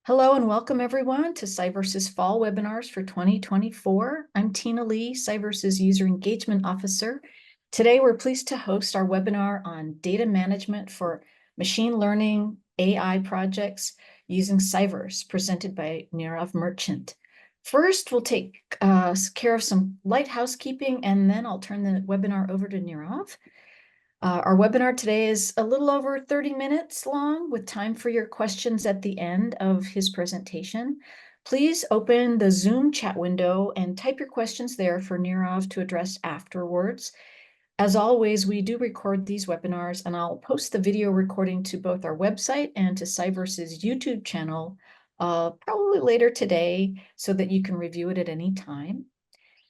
Hello and welcome everyone to CyVerse's fall webinars for 2024. I'm Tina Lee, CyVerse's User Engagement Officer. Today we're pleased to host our webinar on data management for machine learning AI projects using CyVerse, presented by Nirav Merchant. First, we'll take care of some light housekeeping, and then I'll turn the webinar over to Nirav. Our webinar today is a little over 30 minutes long, with time for your questions at the end of his presentation. Please open the Zoom chat window and type your questions there for Nirav to address afterwards. As always, we do record these webinars, and I'll post the video recording to both our website and to CyVerse's YouTube channel probably later today so that you can review it at any time.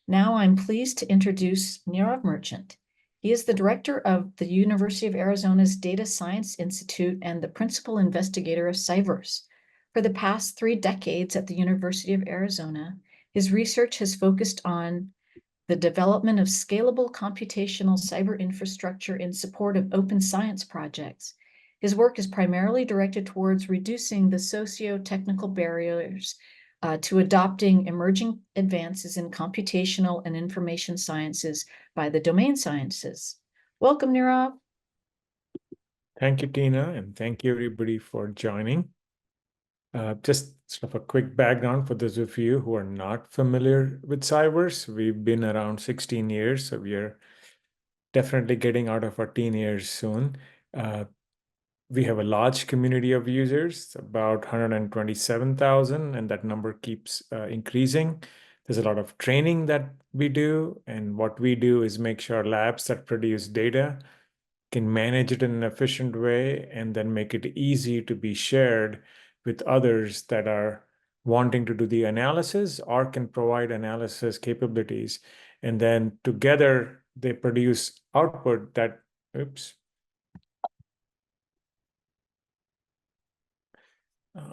Now I'm pleased to introduce Nirav Merchant. He is the director of the University of Arizona's Data Science Institute and the principal investigator of CyVerse. For the past 3 decades at the University of Arizona, his research has focused on the development of scalable computational cyber infrastructure in support of open science projects. His work is primarily directed towards reducing the socio-technical barriers to adopting emerging advances in computational and information sciences by the domain sciences. Welcome, Nirav. Thank you, Tina, and thank you everybody for joining. Just sort of a quick background for those of you who are not familiar with CyVerse. We've been around 16 years, so we are definitely getting out of our teen years soon. We have a large community of users, about 127,000, and that number keeps increasing. There's a lot of training that we do, and what we do is make sure labs that produce data can manage it in an efficient way and then make it easy to be shared with others that are wanting to do the analysis or can provide analysis capabilities. And then together they produce output that,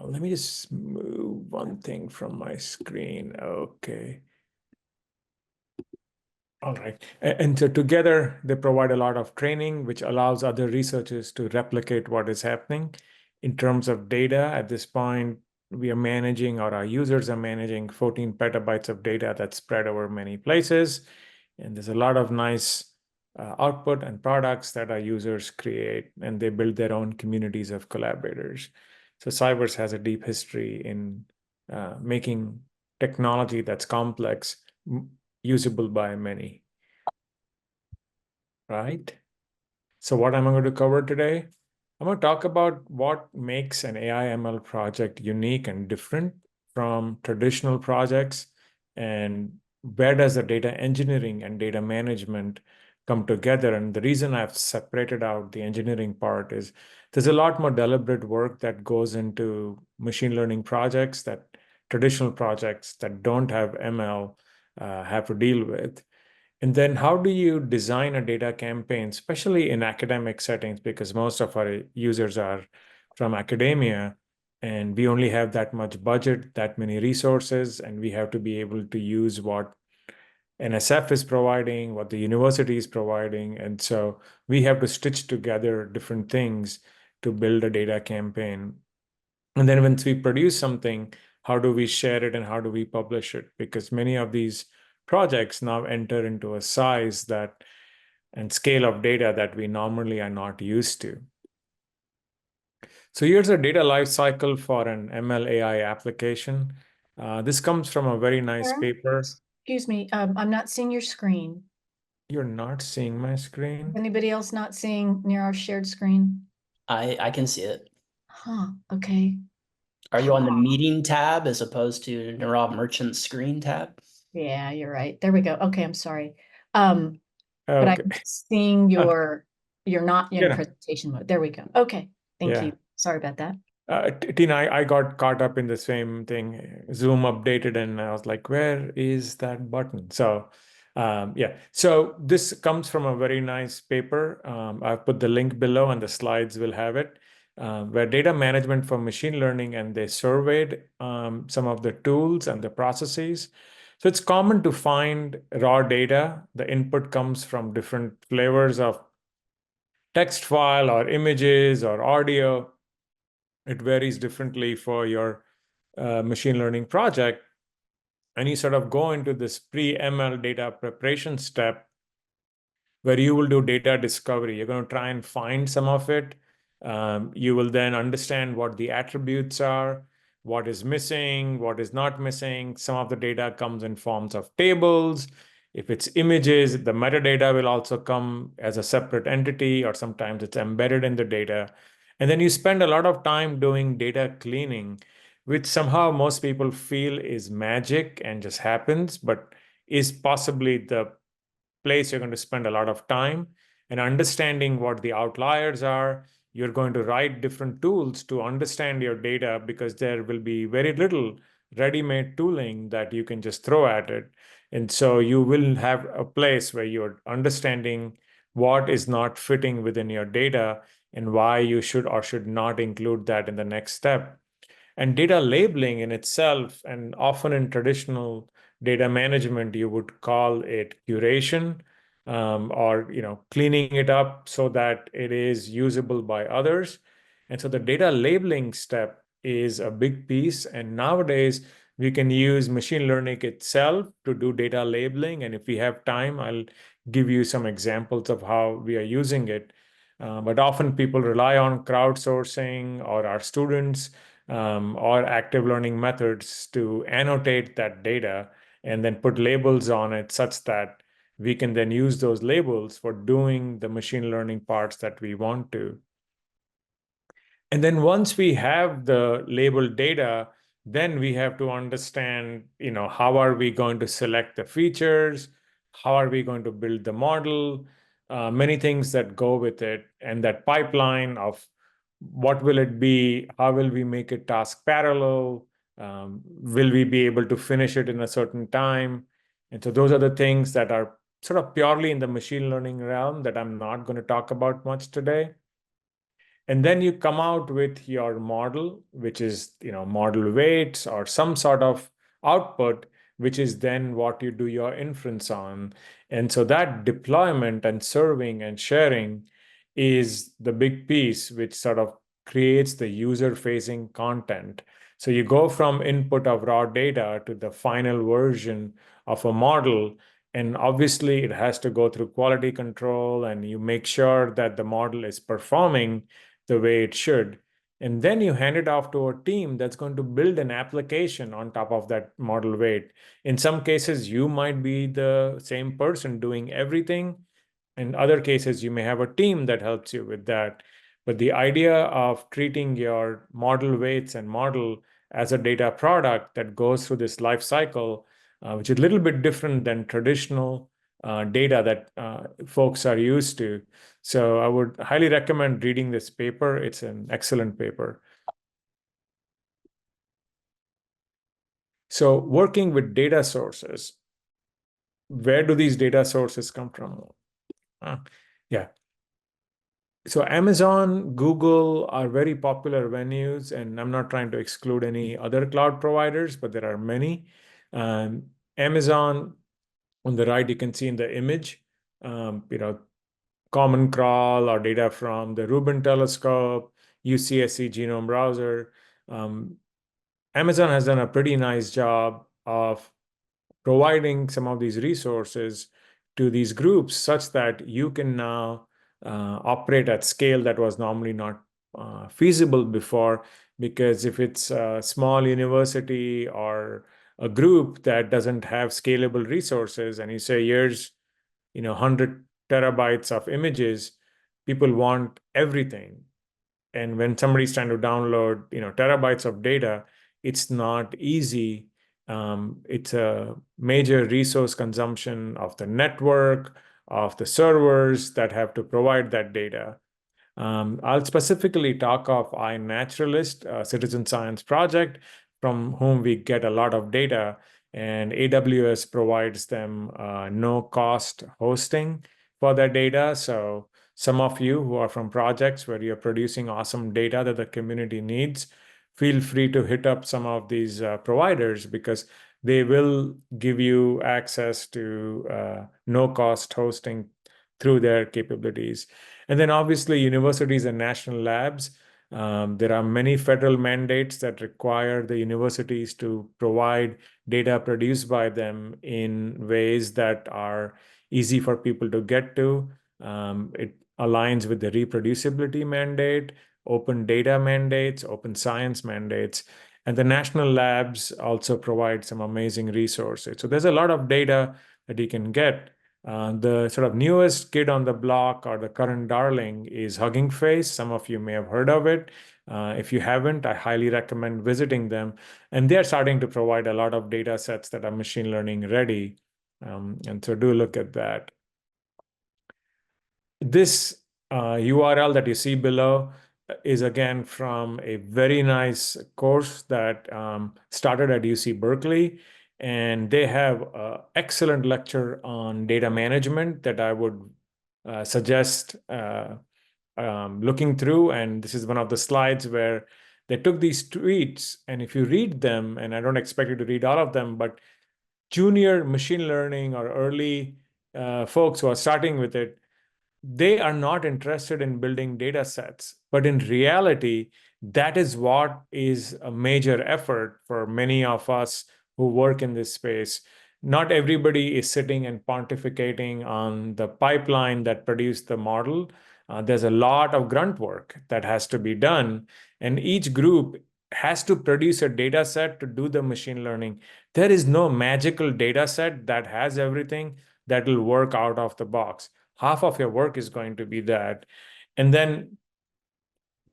let me just move one thing from my screen. Okay. All right. And so together they provide a lot of training, which allows other researchers to replicate what is happening. In terms of data, at this point, we are managing, or our users are managing 14 petabytes of data that's spread over many places. And there's a lot of nice output and products that our users create, and they build their own communities of collaborators. So CyVerse has a deep history in making technology that's complex usable by many, right? So what am I going to cover today? I'm going to talk about what makes an AI ML project unique and different from traditional projects, and where does the data engineering and data management come together. And the reason I've separated out the engineering part is there's a lot more deliberate work that goes into machine learning projects that traditional projects that don't have ML have to deal with. And then how do you design a data campaign, especially in academic settings, because most of our users are from academia, and we only have that much budget, that many resources, and we have to be able to use what NSF is providing, what the university is providing. And so we have to stitch together different things to build a data campaign. And then once we produce something, how do we share it and how do we publish it? Because many of these projects now enter into a size that and scale of data that we normally are not used to. So here's a data lifecycle for an ML AI application. This comes from a very nice paper. Excuse me, I'm not seeing your screen. You're not seeing my screen? Anybody else not seeing near our shared screen? I can see it. Huh, okay. Are you on the meeting tab as opposed to Nirav Merchant's screen tab? Yeah, you're right. There we go. Okay, I'm sorry. But Okay. I'm seeing you're not in Yeah. presentation mode. There we go. Okay, thank you. Sorry about that. Tina, I got caught up in the same thing. Zoom updated, and I was like, where is that button? So, yeah. So this comes from a very nice paper. I've put the link below, and the slides will have it, where data management for machine learning, and they surveyed some of the tools and the processes. So it's common to find raw data. The input comes from different flavors of text file or images or audio. It varies differently for your machine learning project, and you sort of go into this pre-ML data preparation step where you will do data discovery. You're going to try and find some of it. You will then understand what the attributes are, what is missing, what is not missing. Some of the data comes in forms of tables. If it's images, the metadata will also come as a separate entity, or sometimes it's embedded in the data. And then you spend a lot of time doing data cleaning, which somehow most people feel is magic and just happens, but is possibly the place you're going to spend a lot of time and understanding what the outliers are. You're going to write different tools to understand your data, because there will be very little ready-made tooling that you can just throw at it. And so you will have a place where you're understanding what is not fitting within your data and why you should or should not include that in the next step. And data labeling in itself, and often in traditional data management, you would call it curation, or cleaning it up so that it is usable by others. And so the data labeling step is a big piece. And nowadays, we can use machine learning itself to do data labeling. And if we have time, I'll give you some examples of how we are using it. But often people rely on crowdsourcing or our students or active learning methods to annotate that data and then put labels on it such that we can then use those labels for doing the machine learning parts that we want to. And then once we have the labeled data, then we have to understand, how are we going to select the features? How are we going to build the model? Many things that go with it, and that pipeline of what will it be? How will we make it task parallel? Will we be able to finish it in a certain time? And so those are the things that are sort of purely in the machine learning realm that I'm not going to talk about much today. And then you come out with your model, which is, model weights or some sort of output, which is then what you do your inference on. And so that deployment and serving and sharing is the big piece, which sort of creates the user-facing content. So you go from input of raw data to the final version of a model. And obviously, it has to go through quality control, and you make sure that the model is performing the way it should. And then you hand it off to a team that's going to build an application on top of that model weight. In some cases, you might be the same person doing everything. In other cases, you may have a team that helps you with that. But the idea of treating your model weights and model as a data product that goes through this life cycle, which is a little bit different than traditional data that folks are used to. So I would highly recommend reading this paper. It's an excellent paper. So working with data sources, where do these data sources come from? Yeah. So Amazon, Google are very popular venues, and I'm not trying to exclude any other cloud providers, but there are many. Amazon, on the right, you can see in the image, Common Crawl or data from the Rubin telescope, UCSC genome browser. Amazon has done a pretty nice job of providing some of these resources to these groups such that you can now operate at scale that was normally not feasible before. Because if it's a small university or a group that doesn't have scalable resources, and you say, here's 100 terabytes of images, people want everything. And when somebody's trying to download terabytes of data, it's not easy. It's a major resource consumption of the network, of the servers that have to provide that data. I'll specifically talk of iNaturalist, a citizen science project from whom we get a lot of data, and AWS provides them no cost hosting for their data. So some of you who are from projects where you're producing awesome data that the community needs, feel free to hit up some of these providers, because they will give you access to no cost hosting through their capabilities. And then obviously universities and national labs. There are many federal mandates that require the universities to provide data produced by them in ways that are easy for people to get to. It aligns with the reproducibility mandate, open data mandates, open science mandates. And the national labs also provide some amazing resources. So there's a lot of data that you can get. The sort of newest kid on the block or the current darling is Hugging Face. Some of you may have heard of it. If you haven't, I highly recommend visiting them. And they're starting to provide a lot of data sets that are machine learning ready. And so do look at that. This URL that you see below is again from a very nice course that started at UC Berkeley. And they have an excellent lecture on data management that I would suggest looking through. And this is one of the slides where they took these tweets. And if you read them, and I don't expect you to read all of them, but junior machine learning or early folks who are starting with it, they are not interested in building data sets. But in reality, that is what is a major effort for many of us who work in this space. Not everybody is sitting and pontificating on the pipeline that produced the model. There's a lot of grunt work that has to be done, and each group has to produce a data set to do the machine learning. There is no magical data set that has everything that will work out of the box. Half of your work is going to be that. And then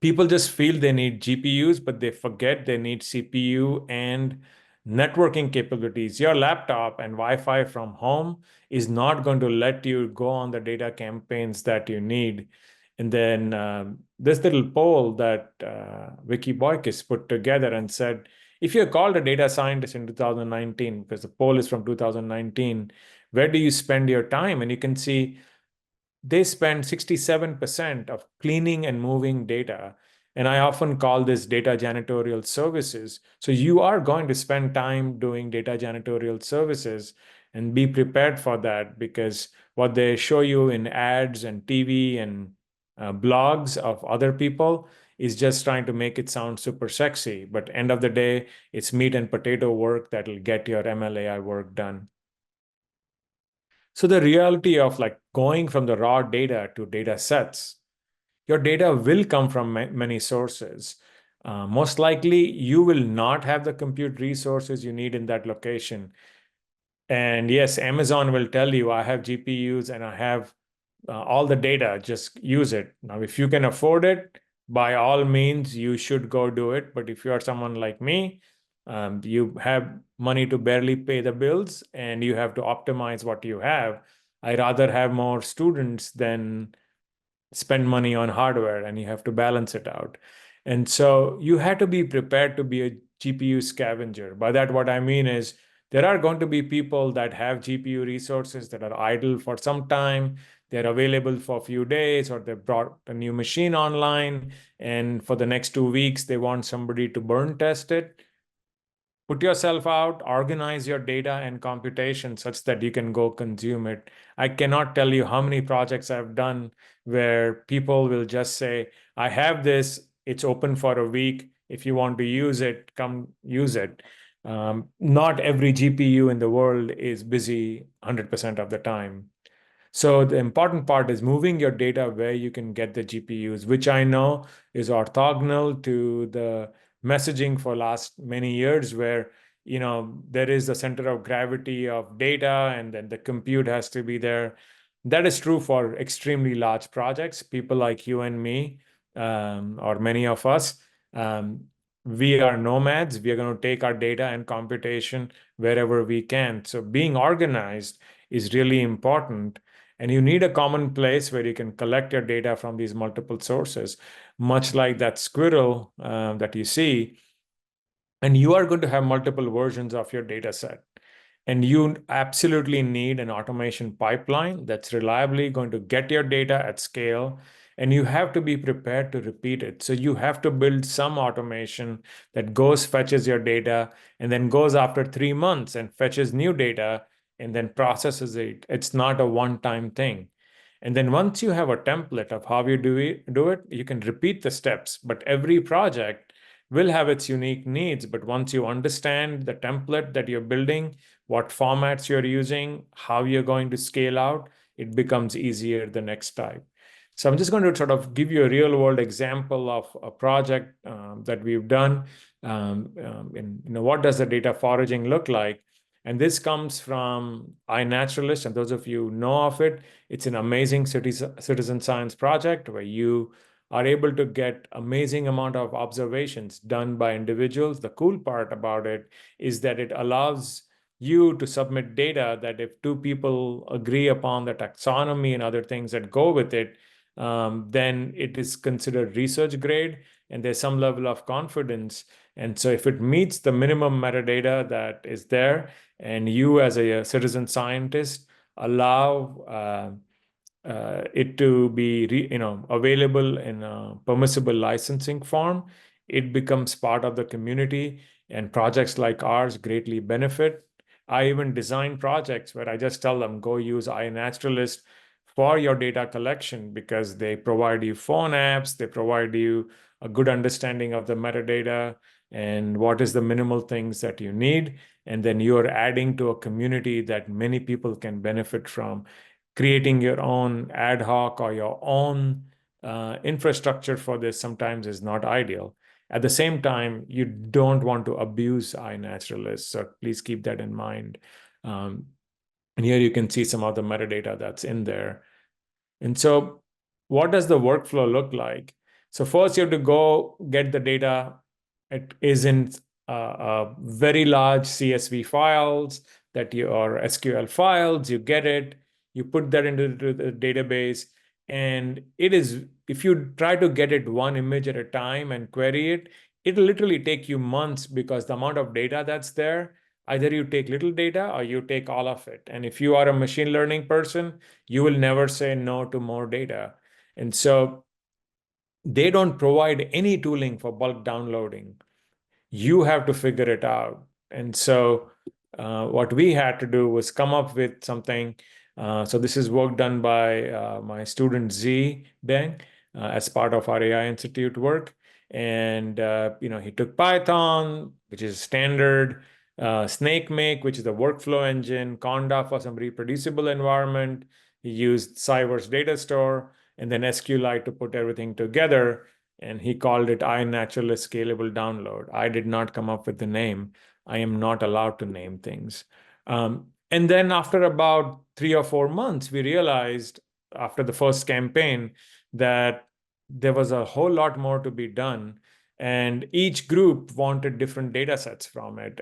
people just feel they need GPUs, but they forget they need CPU and networking capabilities. Your laptop and Wi-Fi from home is not going to let you go on the data campaigns that you need. And then this little poll that Vicky Boykis put together and said, if you're called a data scientist in 2019, because the poll is from 2019, where do you spend your time? And you can see they spend 67% of cleaning and moving data. And I often call this data janitorial services. So you are going to spend time doing data janitorial services, and be prepared for that, because what they show you in ads and TV and blogs of other people is just trying to make it sound super sexy. But end of the day, it's meat and potato work that will get your MLAI work done. So the reality of like going from the raw data to data sets, your data will come from many sources. Most likely, you will not have the compute resources you need in that location. And yes, Amazon will tell you, I have GPUs and I have all the data, just use it. Now, if you can afford it, by all means, you should go do it. But if you are someone like me, you have money to barely pay the bills and you have to optimize what you have. I rather have more students than spend money on hardware, and you have to balance it out. And so you have to be prepared to be a GPU scavenger. By that, what I mean is there are going to be people that have GPU resources that are idle for some time. They're available for a few days, or they brought a new machine online, and for the next 2 weeks, they want somebody to burn test it. Put yourself out, organize your data and computation such that you can go consume it. I cannot tell you how many projects I've done where people will just say, I have this, it's open for a week. If you want to use it, come use it. Not every GPU in the world is busy 100% of the time. So the important part is moving your data where you can get the GPUs, which I know is orthogonal to the messaging for last many years, where there is the center of gravity of data and then the compute has to be there. That is true for extremely large projects. People like you and me, or many of us, we are nomads. We are going to take our data and computation wherever we can. So being organized is really important. And you need a common place where you can collect your data from these multiple sources, much like that squirrel that you see. And you are going to have multiple versions of your data set. And you absolutely need an automation pipeline that's reliably going to get your data at scale. And you have to be prepared to repeat it. So you have to build some automation that goes, fetches your data, and then goes after 3 months and fetches new data and then processes it. It's not a one-time thing. And then once you have a template of how you do it, you can repeat the steps. But every project will have its unique needs. But once you understand the template that you're building, what formats you're using, how you're going to scale out, it becomes easier the next time. So I'm just going to sort of give you a real world example of a project that we've done. And what does the data foraging look like? And this comes from iNaturalist. And those of you who know of it, it's an amazing citizen science project where you are able to get amazing amount of observations done by individuals. The cool part about it is that it allows you to submit data that if two people agree upon the taxonomy and other things that go with it, then it is considered research grade and there's some level of confidence. And so if it meets the minimum metadata that is there, and you as a citizen scientist allow it to be available in a permissible licensing form, it becomes part of the community, and projects like ours greatly benefit. I even design projects where I just tell them, go use iNaturalist for your data collection because they provide you phone apps, they provide you a good understanding of the metadata and what is the minimal things that you need. And then you're adding to a community that many people can benefit from. Creating your own ad hoc or your own infrastructure for this sometimes is not ideal. At the same time, you don't want to abuse iNaturalist, so please keep that in mind. And here you can see some of the metadata that's in there. And so what does the workflow look like? First, you have to go get the data. It is in very large CSV files or SQL files. You get it, you put that into the database, and it is, if you try to get it one image at a time and query it, it'll literally take you months because the amount of data that's there, either you take little data or you take all of it. And if you are a machine learning person, you will never say no to more data. And so they don't provide any tooling for bulk downloading. You have to figure it out. And so what we had to do was come up with something. So this is work done by my student Z Deng as part of our AI Institute work. And he took Python, which is standard, SnakeMake, which is the workflow engine, Conda for some reproducible environment. He used CyVerse data store, and then SQLite to put everything together. And he called it iNaturalist Scalable Download. I did not come up with the name. I am not allowed to name things. And then after about 3 or 4 months, we realized after the first campaign that there was a whole lot more to be done. And each group wanted different data sets from it.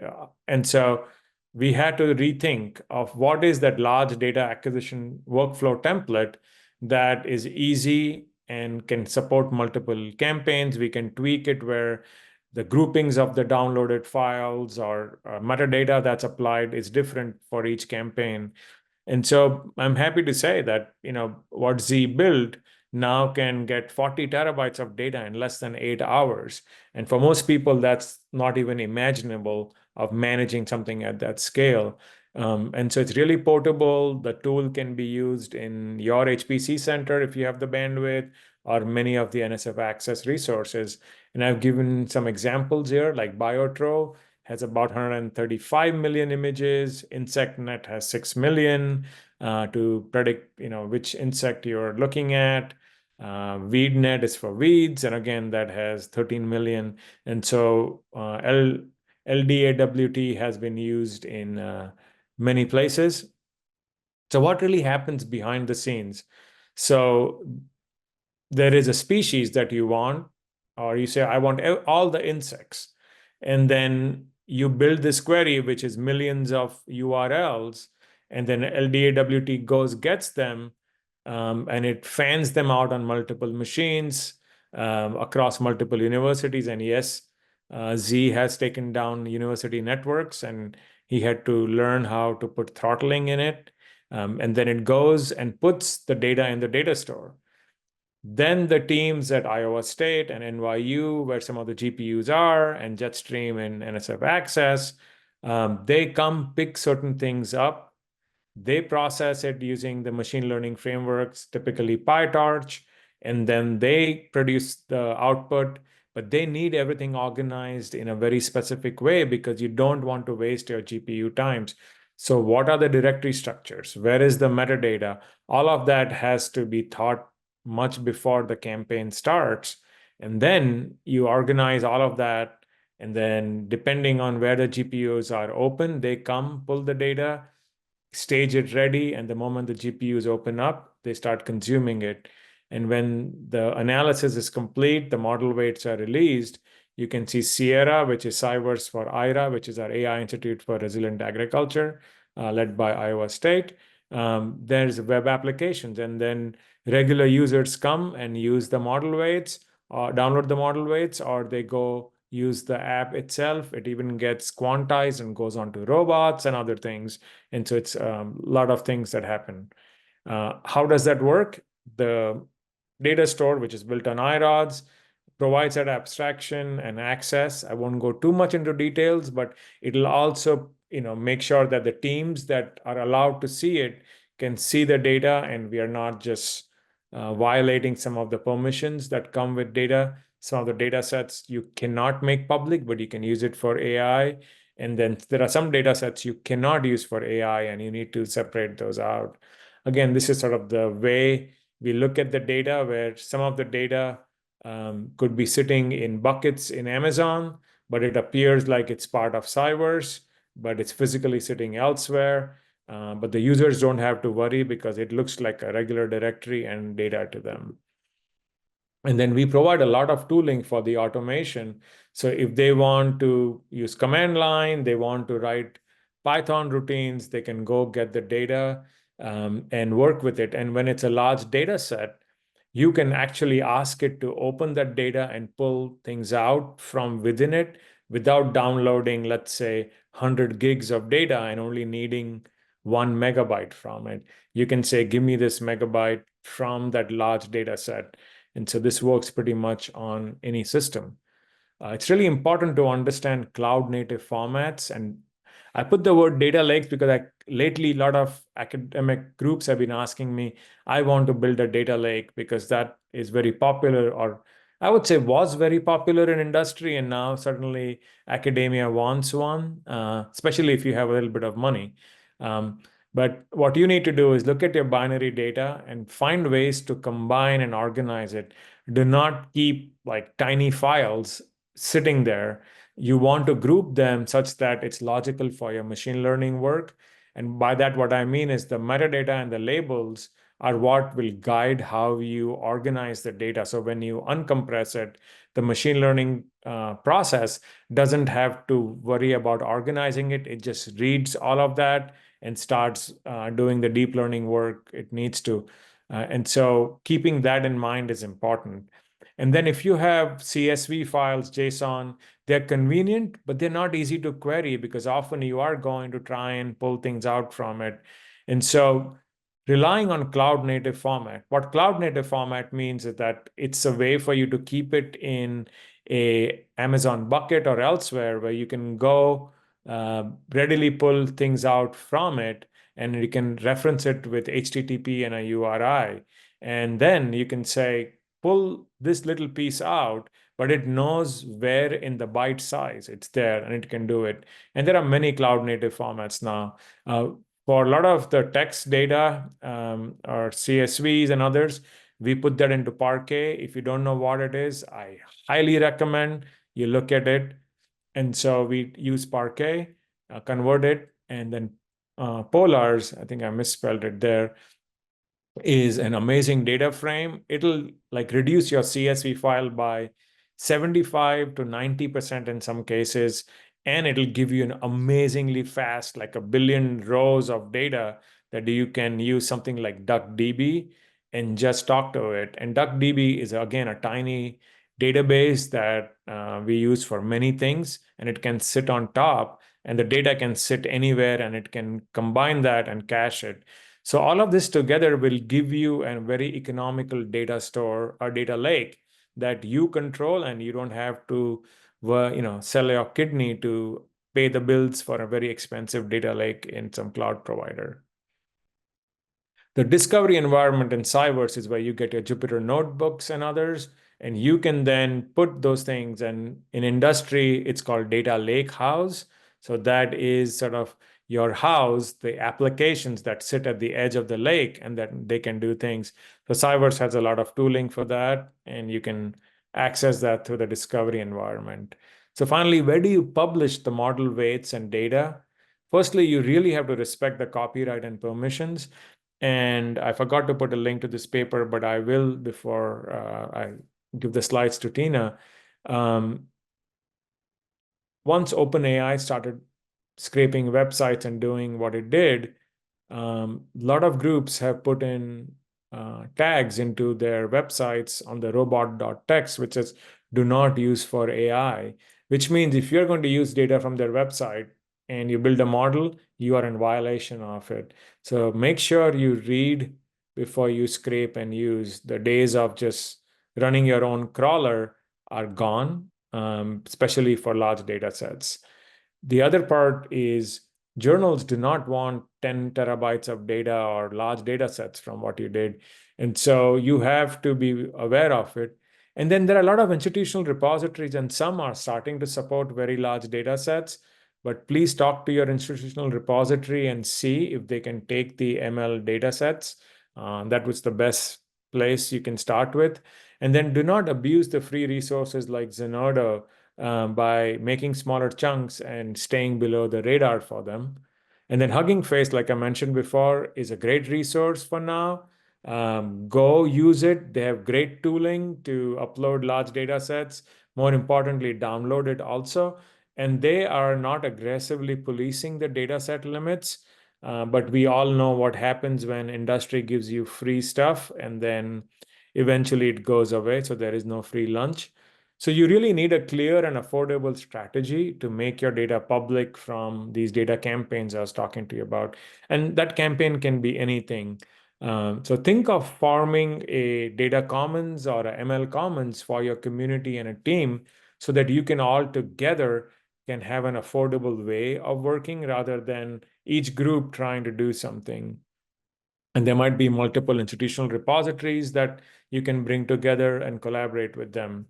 And so we had to rethink of what is that large data acquisition workflow template that is easy and can support multiple campaigns. We can tweak it where the groupings of the downloaded files or metadata that's applied is different for each campaign. And so I'm happy to say that what Z built now can get 40 terabytes of data in less than 8 hours. And for most people, that's not even imaginable of managing something at that scale. And so it's really portable. The tool can be used in your HPC center if you have the bandwidth, or many of the NSF Access resources. And I've given some examples here, like Biotrove has about 135 million images. InsectNet has 6 million to predict, which insect you're looking at. WeedNet is for weeds, and again, that has 13 million. And so LDAWT has been used in many places. So what really happens behind the scenes? So there is a species that you want, or you say, I want all the insects. And then you build this query, which is millions of URLs, and then LDAWT gets them, and it fans them out on multiple machines across multiple universities. And yes, Z has taken down university networks, and he had to learn how to put throttling in it. And then it goes and puts the data in the data store. Then the teams at Iowa State and NYU, where some of the GPUs are, and Jetstream and NSF Access, they come pick certain things up. They process it using the machine learning frameworks, typically PyTorch, and then they produce the output. But they need everything organized in a very specific way because you don't want to waste your GPU times. So what are the directory structures? Where is the metadata? All of that has to be thought much before the campaign starts. And then you organize all of that. And then depending on where the GPUs are open, they come, pull the data, stage it ready, and the moment the GPUs open up, they start consuming it. And when the analysis is complete, the model weights are released. You can see Sierra, which is CyVerse for IRA, which is our AI Institute for Resilient Agriculture, led by Iowa State. There's web applications, and then regular users come and use the model weights, or download the model weights, or they go use the app itself. It even gets quantized and goes on to robots and other things. And so it's a lot of things that happen. How does that work? The data store, which is built on iRods, provides that abstraction and access. I won't go too much into details, but it'll also make sure that the teams that are allowed to see it can see the data, and we are not just violating some of the permissions that come with data. Some of the data sets you cannot make public, but you can use it for AI. And then there are some data sets you cannot use for AI, and you need to separate those out. Again, this is sort of the way we look at the data, where some of the data could be sitting in buckets in Amazon, but it appears like it's part of CyVerse, but it's physically sitting elsewhere. But the users don't have to worry because it looks like a regular directory and data to them. And then we provide a lot of tooling for the automation. So if they want to use command line, they want to write Python routines, they can go get the data and work with it. And when it's a large data set, you can actually ask it to open that data and pull things out from within it without downloading, let's say, 100 gigs of data and only needing 1 megabyte from it. You can say, give me this megabyte from that large data set. And so this works pretty much on any system. It's really important to understand cloud native formats. And I put the word data lakes because lately a lot of academic groups have been asking me, I want to build a data lake because that is very popular, or I would say was very popular in industry. And now certainly academia wants one, especially if you have a little bit of money. But what you need to do is look at your binary data and find ways to combine and organize it. Do not keep like tiny files sitting there. You want to group them such that it's logical for your machine learning work. And by that, what I mean is the metadata and the labels are what will guide how you organize the data. So when you uncompress it, the machine learning process doesn't have to worry about organizing it. It just reads all of that and starts doing the deep learning work it needs to. And so keeping that in mind is important. And then if you have CSV files, JSON, they're convenient, but they're not easy to query because often you are going to try and pull things out from it. And so relying on cloud native format, what cloud native format means is that it's a way for you to keep it in a Amazon bucket or elsewhere where you can go readily pull things out from it, and you can reference it with HTTP and a URI. And then you can say, pull this little piece out, but it knows where in the byte size it's there and it can do it. And there are many cloud native formats now. For a lot of the text data or CSVs and others, we put that into Parquet. If you don't know what it is, I highly recommend you look at it. And so we use Parquet, convert it, and then Polars, I think I misspelled it there, is an amazing data frame. It'll like reduce your CSV file by 75 to 90% in some cases, and it'll give you an amazingly fast, like a billion rows of data that you can use something like DuckDB and just talk to it. And DuckDB is again a tiny database that we use for many things, and it can sit on top, and the data can sit anywhere, and it can combine that and cache it. So all of this together will give you a very economical data store or data lake that you control, and you don't have to, sell your kidney to pay the bills for a very expensive data lake in some cloud provider. The discovery environment in CyVerse is where you get your Jupyter notebooks and others, and you can then put those things. And in industry, it's called data lake house. So that is sort of your house, the applications that sit at the edge of the lake, and that they can do things. So CyVerse has a lot of tooling for that, and you can access that through the discovery environment. So finally, where do you publish the model weights and data? Firstly, you really have to respect the copyright and permissions. And I forgot to put a link to this paper, but I will before I give the slides to Tina. Once OpenAI started scraping websites and doing what it did, a lot of groups have put in tags into their websites on the robot.txt, which is do not use for AI, which means if you're going to use data from their website and you build a model, you are in violation of it. So make sure you read before you scrape and use. The days of just running your own crawler are gone, especially for large data sets. The other part is journals do not want 10 terabytes of data or large data sets from what you did. And so you have to be aware of it. And then there are a lot of institutional repositories, and some are starting to support very large data sets. But please talk to your institutional repository and see if they can take the ML data sets. That was the best place you can start with. And then do not abuse the free resources like Zenodo by making smaller chunks and staying below the radar for them. And then Hugging Face, like I mentioned before, is a great resource for now. Go use it. They have great tooling to upload large data sets. More importantly, download it also. And they are not aggressively policing the data set limits. But we all know what happens when industry gives you free stuff and then eventually it goes away. So there is no free lunch. So you really need a clear and affordable strategy to make your data public from these data campaigns I was talking to you about. And that campaign can be anything. So think of forming a data commons or a ML commons for your community and a team so that you can all together can have an affordable way of working rather than each group trying to do something. And there might be multiple institutional repositories that you can bring together and collaborate with them.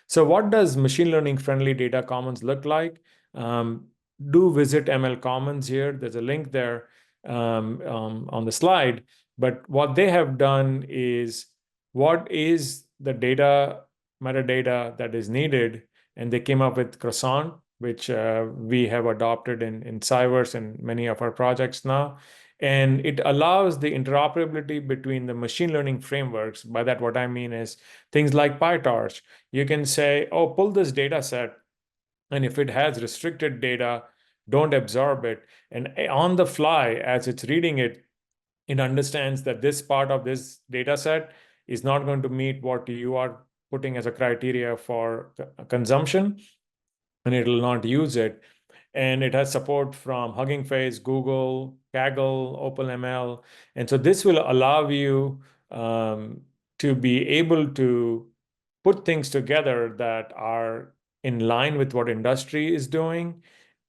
So what does machine learning friendly data commons look like? Do visit ML Commons here. There's a link there on the slide. But what they have done is what is the data metadata that is needed? And they came up with Croissant, which we have adopted in CyVerse and many of our projects now. And it allows the interoperability between the machine learning frameworks. By that, what I mean is things like PyTorch. You can say, oh, pull this data set, and if it has restricted data, don't absorb it. And on the fly, as it's reading it, it understands that this part of this data set is not going to meet what you are putting as a criteria for consumption, and it will not use it. And it has support from Hugging Face, Google, Kaggle, OpenML. And so this will allow you to be able to put things together that are in line with what industry is doing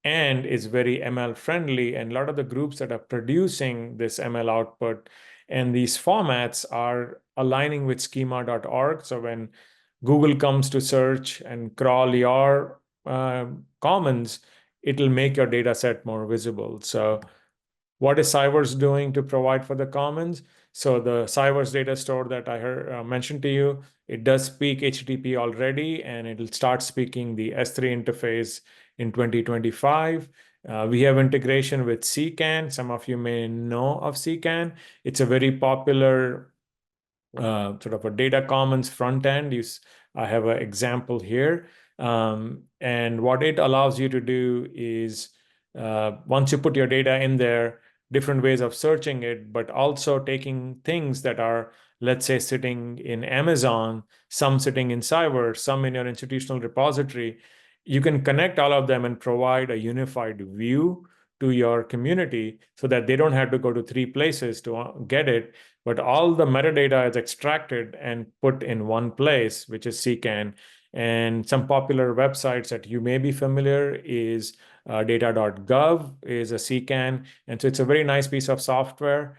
and is very ML friendly. And a lot of the groups that are producing this ML output and these formats are aligning with schema.org. So when Google comes to search and crawl your commons, it'll make your data set more visible. So what is CyVerse doing to provide for the commons? So the CyVerse data store that I mentioned to you, it does speak HTTP already, and it'll start speaking the S3 interface in 2025. We have integration with CCAN. Some of you may know of CCAN. It's a very popular sort of a data commons front end. I have an example here. And what it allows you to do is once you put your data in there, different ways of searching it, but also taking things that are, let's say, sitting in Amazon, some sitting in CyVerse, some in your institutional repository. You can connect all of them and provide a unified view to your community so that they don't have to go to 3 places to get it, but all the metadata is extracted and put in one place, which is CCAN. And some popular websites that you may be familiar is data.gov is a CCAN. And so it's a very nice piece of software.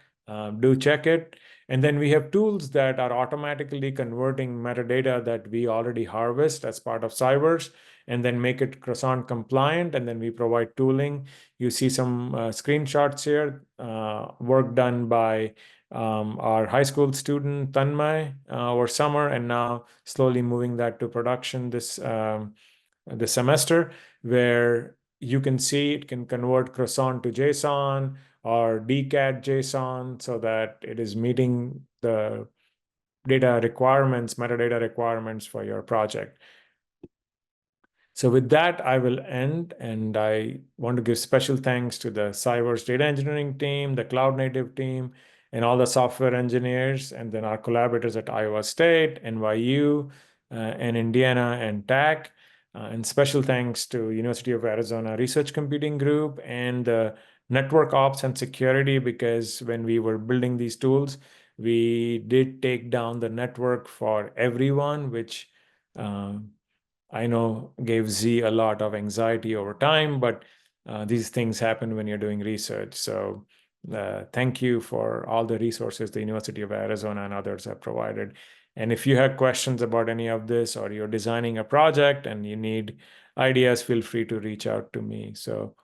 do check it. And then we have tools that are automatically converting metadata that we already harvest as part of CyVerse and then make it croissant compliant. And then we provide tooling. You see some screenshots here, work done by our high school student Tanmay over summer, and now slowly moving that to production this semester, where you can see it can convert croissant to JSON or DCAT JSON so that it is meeting the data requirements, metadata requirements for your project. So with that, I will end, and I want to give special thanks to the CyVerse data engineering team, the cloud native team, and all the software engineers, and then our collaborators at Iowa State, NYU, and Indiana, and TAC. And special thanks to University of Arizona Research Computing Group and the Network Ops and Security, because when we were building these tools, we did take down the network for everyone, which I know gave Z a lot of anxiety over time, but these things happen when you're doing research. So thank you for all the resources the University of Arizona and others have provided. And if you have questions about any of this, or you're designing a project and you need ideas, feel free to reach out to me. So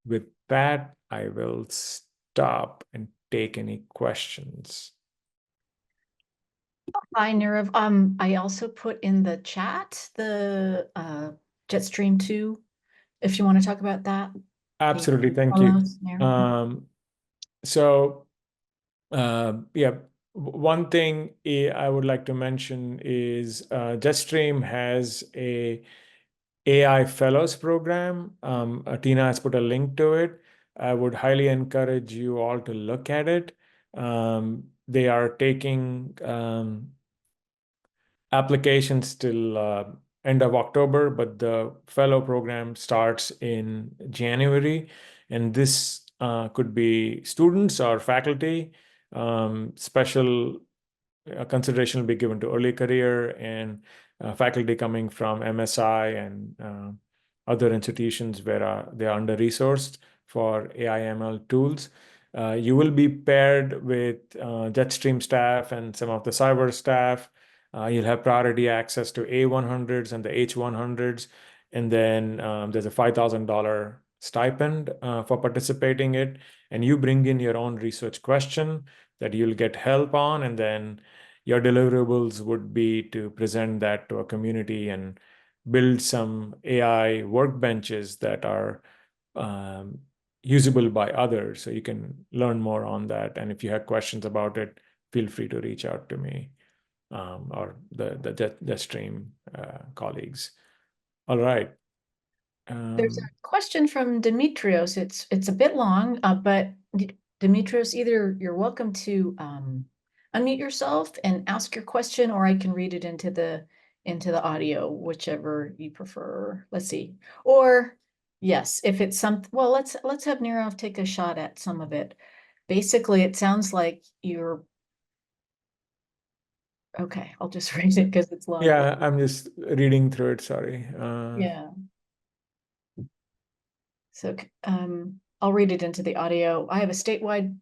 with that, I will stop and take any questions. Hi, Nirav. I also put in the chat the Jetstream 2, if you want to talk about that. Absolutely, thank you. So yeah, one thing I would like to mention is Jetstream has a AI Fellows program. Tina has put a link to it. I would highly encourage you all to look at it. They are taking applications till end of October, but the fellow program starts in January. And this could be students or faculty. Special consideration will be given to early career and faculty coming from MSI and other institutions where they are under-resourced for AI/ML tools. You will be paired with Jetstream staff and some of the cyber staff. You'll have priority access to A100s and the H100s. And then there's a $5,000 stipend for participating in it. And you bring in your own research question that you'll get help on. And then your deliverables would be to present that to a community and build some AI workbenches that are usable by others. So you can learn more on that. And if you have questions about it, feel free to reach out to me or the Jetstream colleagues. All right. There's a question from Demetrios. It's a bit long, but Demetrios, either you're welcome to unmute yourself and ask your question, or I can read it into the audio, whichever you prefer. Let's see. Or yes, if it's well, let's have Nirav take a shot at some of it. Basically, it sounds like you're okay. I'll just read it because it's long. Yeah, I'm just reading through it. Sorry. Yeah. So I'll read it into the audio. I have a statewide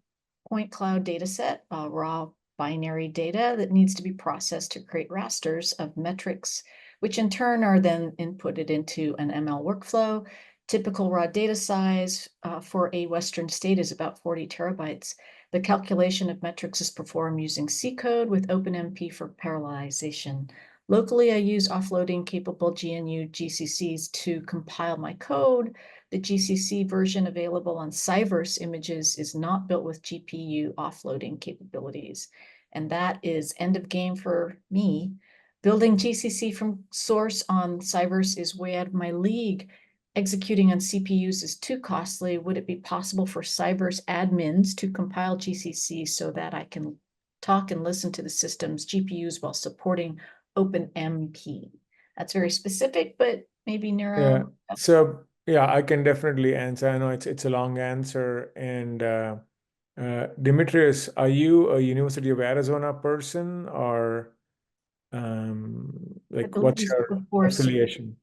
point cloud data set, raw binary data that needs to be processed to create rasters of metrics, which in turn are then inputted into an ML workflow. Typical raw data size for a Western state is about 40 terabytes. The calculation of metrics is performed using C code with OpenMP for parallelization. Locally, I use offloading capable GNU GCCs to compile my code. The GCC version available on CyVerse images is not built with GPU offloading capabilities. And that is end of game for me. Building GCC from source on CyVerse is way out of my league. Executing on CPUs is too costly. Would it be possible for CyVerse admins to compile GCC so that I can talk and listen to the system's GPUs while supporting OpenMP? That's very specific, but maybe Nirav. Yeah. So yeah, I can definitely answer. I know it's a long answer. And Demetrius, are you a University of Arizona person, or like what's your affiliation?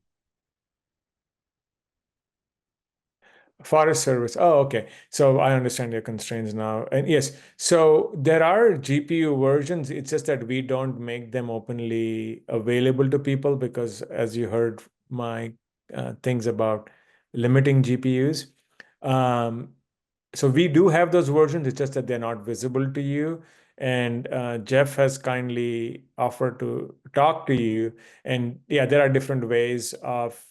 Forest Service. Oh, okay. So I understand your constraints now. And yes, so there are GPU versions. It's just that we don't make them openly available to people because, as you heard, my things about limiting GPUs. So we do have those versions. It's just that they're not visible to you. And Jeff has kindly offered to talk to you. And yeah, there are different ways of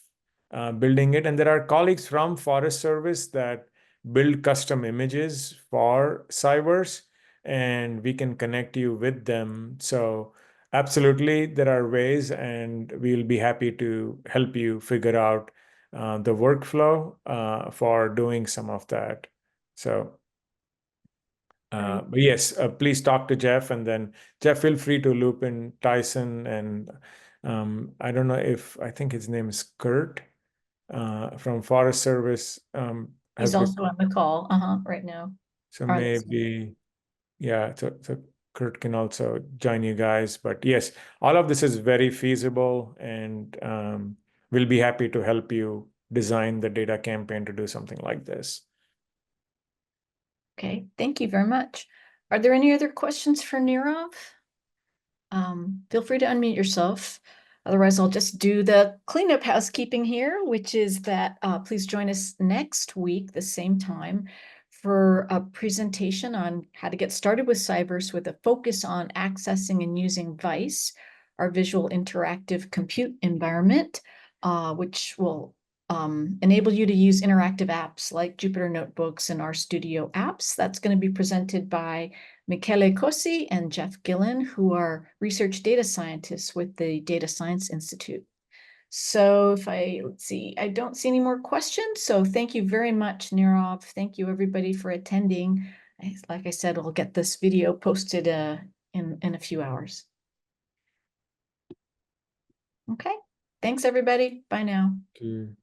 building it. And there are colleagues from Forest Service that build custom images for CyVerse, and we can connect you with them. So absolutely, there are ways, and we'll be happy to help you figure out the workflow for doing some of that. So, Right. but yes, please talk to Jeff, and then Jeff, feel free to loop in Tyson, and I don't know if I think his name is Kurt from Forest Service. He's Has been, also on the call, right now. so Or this- maybe yeah, so Kurt can also join you guys. But yes, all of this is very feasible, and we'll be happy to help you design the data campaign to do something like this. Okay, thank you very much. Are there any other questions for Nirav? Feel free to unmute yourself. Otherwise, I'll just do the cleanup housekeeping here, which is that please join us next week, the same time, for a presentation on how to get started with CyVerse with a focus on accessing and using VICE, our visual interactive compute environment, which will enable you to use interactive apps like Jupyter Notebooks and RStudio apps. That's going to be presented by Michele Cosi and Jeff Gillen, who are research data scientists with the Data Science Institute. So let's see, I don't see any more questions. So thank you very much, Nirav. Thank you everybody for attending. Like I said, we'll get this video posted in a few hours. Okay, thanks everybody. Bye now. Thank you.